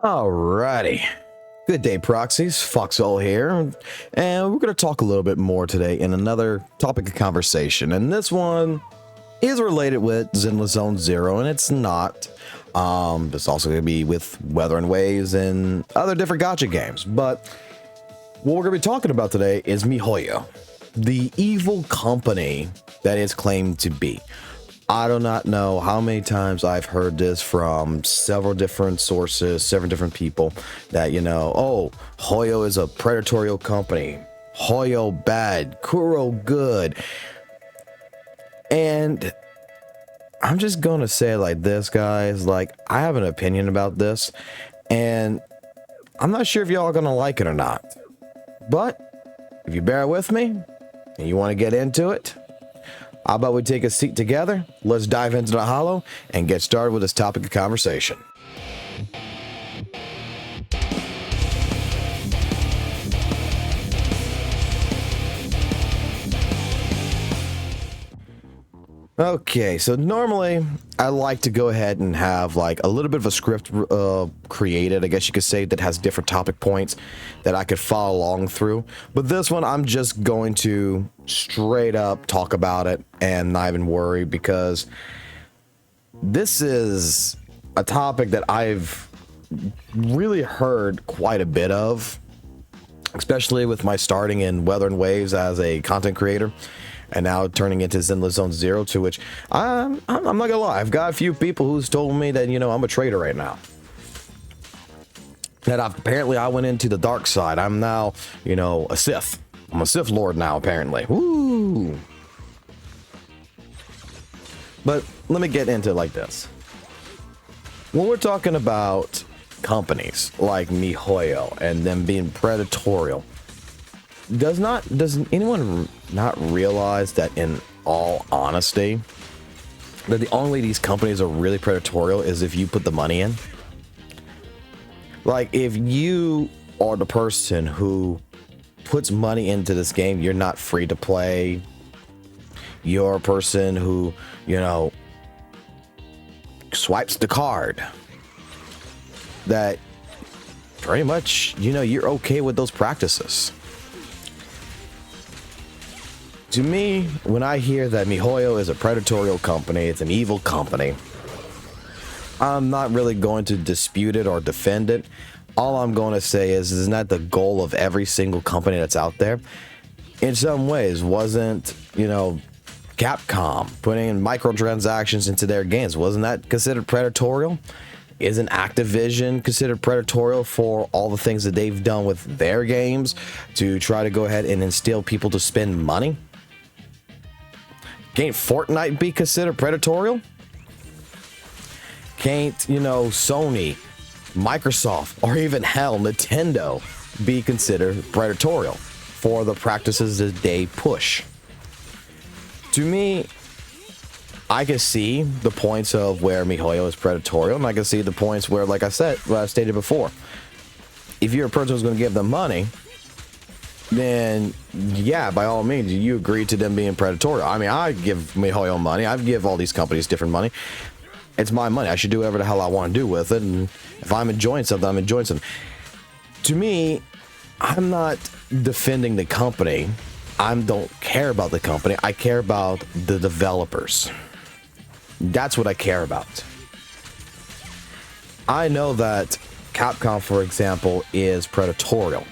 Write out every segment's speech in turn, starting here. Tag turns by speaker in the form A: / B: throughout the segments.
A: Alrighty. Good day, proxies. FOXSOL here, and we're going to talk a little bit more today in another topic of conversation. And this one is related with Zenless Zone Zero, and it's not. It's also going to be with Weather and Waves and other different gacha games. But what we're going to be talking about today is MiHoyo, the evil company that it's claimed to be. I do not know how many times I've heard this from several different sources, several different people that, oh, Hoyo is a predatory company. Hoyo bad, Kuro good. And I'm just going to say it like this, guys. Like, I have an opinion about this, and I'm not sure if y'all are going to like it or not. But if you bear with me and you want to get into it, how about we take a seat together? Let's dive into the hollow and get started with this topic of conversation. Okay, so normally I like to go ahead and have like a little bit of a script created, I guess you could say, that has different topic points that I could follow along through. But this one, I'm just going to straight up talk about it and not even worry, because this is a topic that I've really heard quite a bit of, especially with my starting in Weather and Waves as a content creator, and now turning into Zenless Zone Zero, to which I'm not gonna lie, I've got a few people who's told me that, I'm a traitor right now. That apparently I went into the dark side. I'm now, a Sith. I'm a Sith Lord now, apparently. Woo! But let me get into it like this. When we're talking about companies like MiHoyo and them being predatorial, does anyone not realize that, in all honesty, that the only way these companies are really predatorial is if you put the money in? Like, if you are the person who puts money into this game, you're not free to play. You're a person who, swipes the card. That pretty much, you're okay with those practices. To me, when I hear that MiHoyo is a predatorial company, it's an evil company, I'm not really going to dispute it or defend it. All I'm going to say is, isn't that the goal of every single company that's out there? In some ways, wasn't, Capcom putting in microtransactions into their games, wasn't that considered predatorial? Isn't Activision considered predatorial for all the things that they've done with their games to try to go ahead and instill people to spend money? Can't Fortnite be considered predatorial? Can't, Sony, Microsoft, or even hell, Nintendo be considered predatorial for the practices that they push? To me, I can see the points of where MiHoyo is predatorial, and I can see the points where, like I said, what I stated before, if you're a person who's going to give them money, then yeah, by all means, you agree to them being predatory. I mean, I give MiHoyo money. I give all these companies different money. It's my money. I should do whatever the hell I want to do with it. And if I'm enjoying something, I'm enjoying something. To me, I'm not defending the company. I don't care about the company. I care about the developers. That's what I care about. I know that Capcom, for example, is predatorial,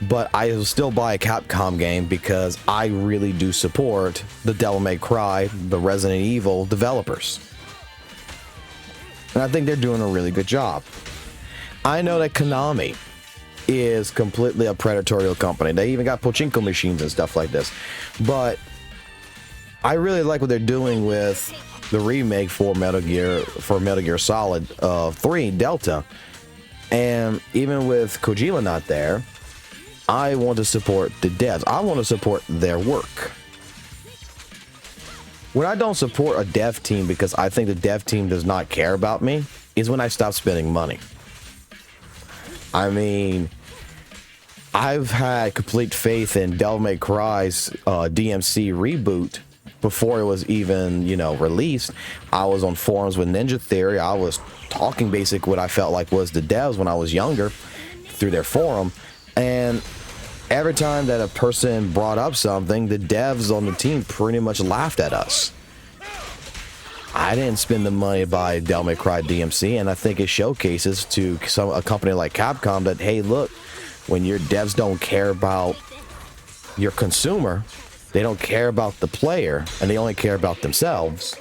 A: but I will still buy a Capcom game because I really do support the Devil May Cry, the Resident Evil developers. And I think they're doing a really good job. I know that Konami is completely a predatorial company. They even got pachinko machines and stuff like this. But I really like what they're doing with the remake for Metal Gear Solid 3 Delta. And even with Kojima not there, I want to support the devs. I want to support their work. When I don't support a dev team because I think the dev team does not care about me is when I stop spending money. I mean, I've had complete faith in Devil May Cry's DMC reboot before it was even, released. I was on forums with Ninja Theory. I was talking basic what I felt like was the devs when I was younger through their forum, and every time that a person brought up something, the devs on the team pretty much laughed at us. I didn't spend the money to buy Devil May Cry DMC, and I think it showcases to a company like Capcom that, hey, look, when your devs don't care about your consumer, they don't care about the player, and they only care about themselves,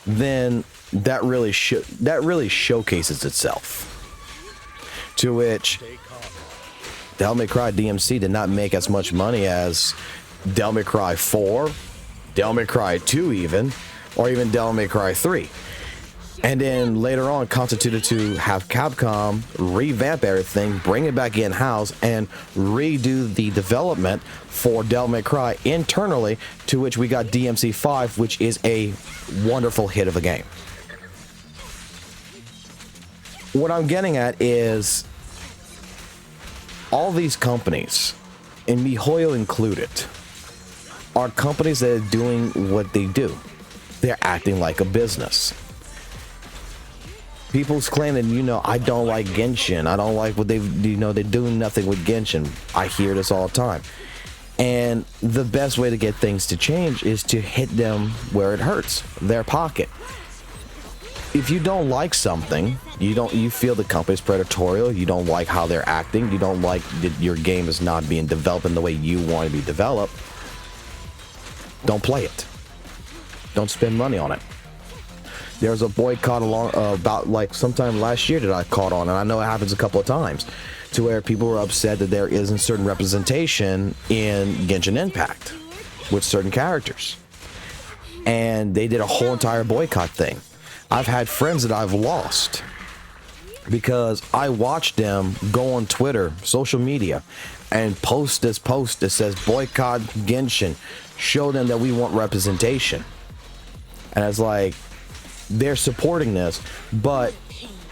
A: then that really showcases itself. To which Devil May Cry DMC did not make as much money as Devil May Cry 4, Devil May Cry 2 even, or even Devil May Cry 3. And then later on constituted to have Capcom revamp everything, bring it back in-house, and redo the development for Devil May Cry internally, to which we got DMC 5, which is a wonderful hit of a game. What I'm getting at is all these companies, and MiHoyo included, are companies that are doing what they do. They're acting like a business. People's claiming, I don't like Genshin. I don't like what they're doing nothing with Genshin. I hear this all the time. And the best way to get things to change is to hit them where it hurts, their pocket. If you don't like something, you feel the company's predatorial, you don't like how they're acting, you don't like that your game is not being developed in the way you want to be developed, don't play it. Don't spend money on it. There was a boycott about like sometime last year that I caught on, and I know it happens a couple of times, to where people were upset that there isn't certain representation in Genshin Impact with certain characters. And they did a whole entire boycott thing. I've had friends that I've lost because I watched them go on Twitter, social media, and post this post that says boycott Genshin, show them that we want representation. And it's like, they're supporting this, but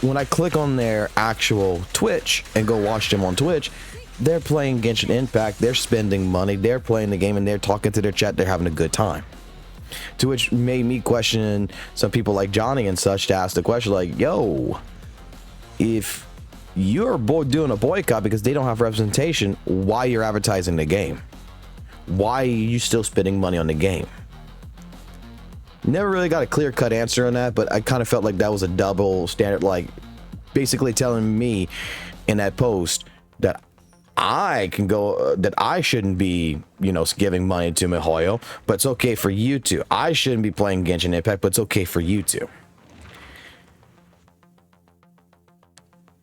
A: when I click on their actual Twitch and go watch them on Twitch, they're playing Genshin Impact, they're spending money, they're playing the game, and they're talking to their chat, they're having a good time. To which made me question some people like Johnny and such to ask the question like, yo, if you're doing a boycott because they don't have representation, why you're advertising the game? Why are you still spending money on the game? Never really got a clear-cut answer on that, but I kind of felt like that was a double standard, like basically telling me in that post that that I shouldn't be, giving money to MiHoyo, but it's okay for you to. I shouldn't be playing Genshin Impact, but it's okay for you to.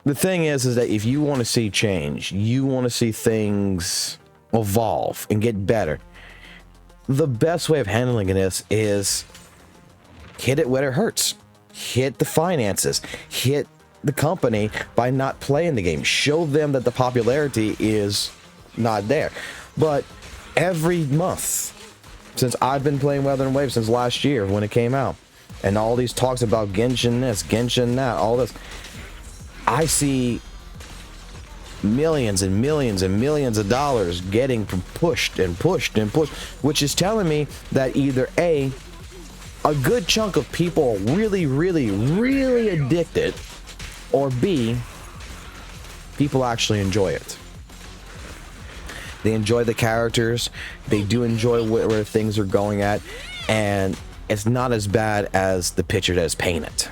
A: The thing is that if you want to see change, you want to see things evolve and get better, the best way of handling this is hit it where it hurts. Hit the finances. Hit the company by not playing the game. Show them that the popularity is not there. But every month since I've been playing Weather and Wave, since last year when it came out, and all these talks about Genshin this, Genshin that, all this, I see millions and millions and millions of dollars getting pushed and pushed and pushed, which is telling me that either a good chunk of people are really, really, really addicted, or B, people actually enjoy it. They enjoy the characters, they do enjoy where things are going at, and it's not as bad as the picture that is painted.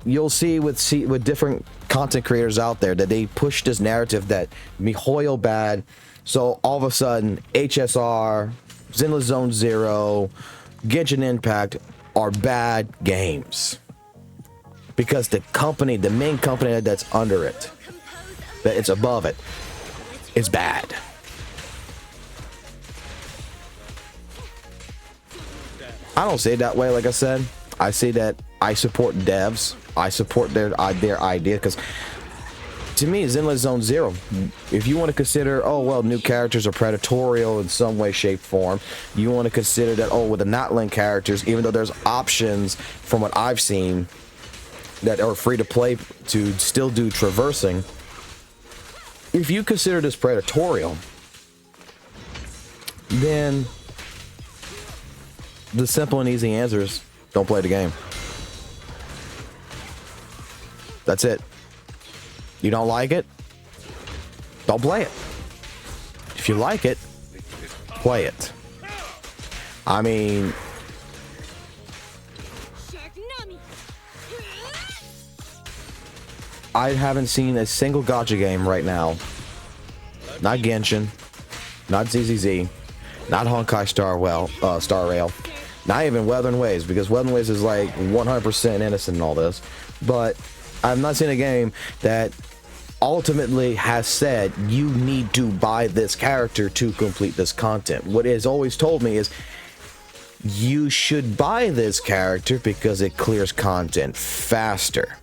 A: You'll see with different content creators out there that they push this narrative that MiHoyo bad, so all of a sudden HSR, Zenless Zone Zero, Genshin Impact are bad games because the main company that's under it, that it's above it, is bad. I don't say it that way. Like I said, I say that I support devs. I support their idea, because to me, Zenless Zone Zero, if you want to consider, new characters are predatorial in some way, shape, form, you want to consider that, with the not link characters, even though there's options from what I've seen that are free to play to still do traversing, if you consider this predatorial, then the simple and easy answer is don't play the game. That's it. You don't like it? Don't play it. If you like it, play it. I mean, I haven't seen a single gacha game right now. Not Genshin, not ZZZ, not Honkai Star Rail, not even Wuthering Waves, because Wuthering Waves is like 100% innocent in all this. But I've not seen a game that ultimately has said you need to buy this character to complete this content. What it has always told me is you should buy this character because it clears content faster.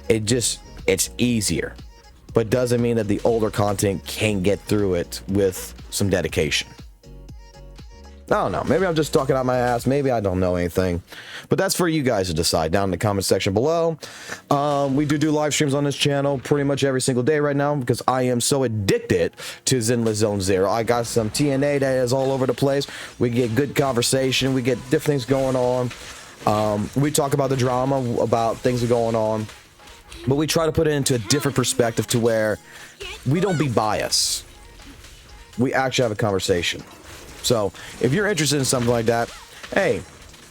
A: It's easier, but doesn't mean that the older content can't get through it with some dedication. I don't know. Maybe I'm just talking out my ass. Maybe I don't know anything. But that's for you guys to decide down in the comment section below. We do live streams on this channel pretty much every single day right now because I am so addicted to Zenless Zone Zero. I got some TNA that is all over the place. We get good conversation. We get different things going on. We talk about the drama, about things that are going on. But we try to put it into a different perspective to where we don't be biased. We actually have a conversation. So if you're interested in something like that, hey,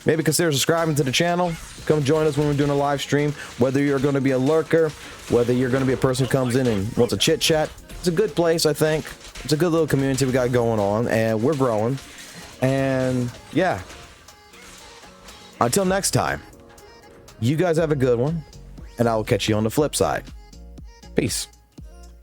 A: maybe consider subscribing to the channel. Come join us when we're doing a live stream. Whether you're going to be a lurker, whether you're going to be a person who comes in and wants a chit chat, it's a good place, I think. It's a good little community we got going on, and we're growing. And yeah, until next time, you guys have a good one, and I will catch you on the flip side. Peace.